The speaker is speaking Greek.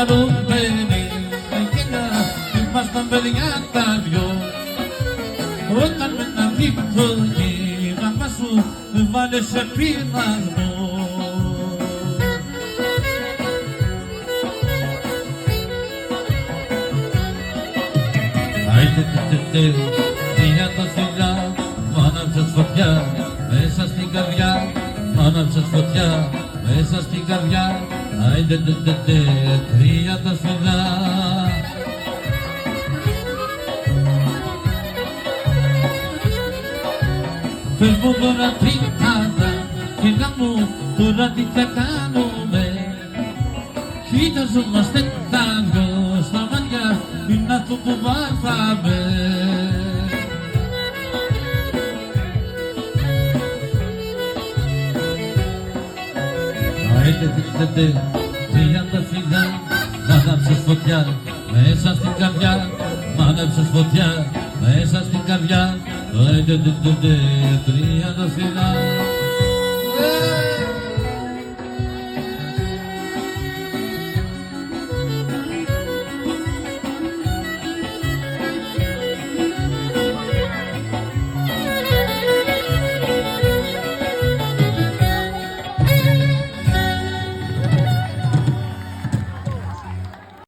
χαρούμενοι εκείνα ήμασταν παιδιά τα δυο. Όταν με ένα δίπλο γίγαμα σου με βάλε σε πειρασμό. Για τα φιλιά μ' άναψες φωτιά μέσα στην καρδιά, μ' άναψες φωτιά μέσα στην καρδιά. Άιντε τρία τα φιλιά. Πες μου τώρα τι κάνα, φιλιά μου, τώρα τι θα κάνουμε. Κοίταζομαστε τα δυο στα μάτια, είναι αυτό που μάθαμε. Πήγαν τα φιλιά, μ' άναψες φωτιά μέσα στην καρδιά, μ' άναψες φωτιά μέσα στην καρδιά. Τρία τα φιλιά.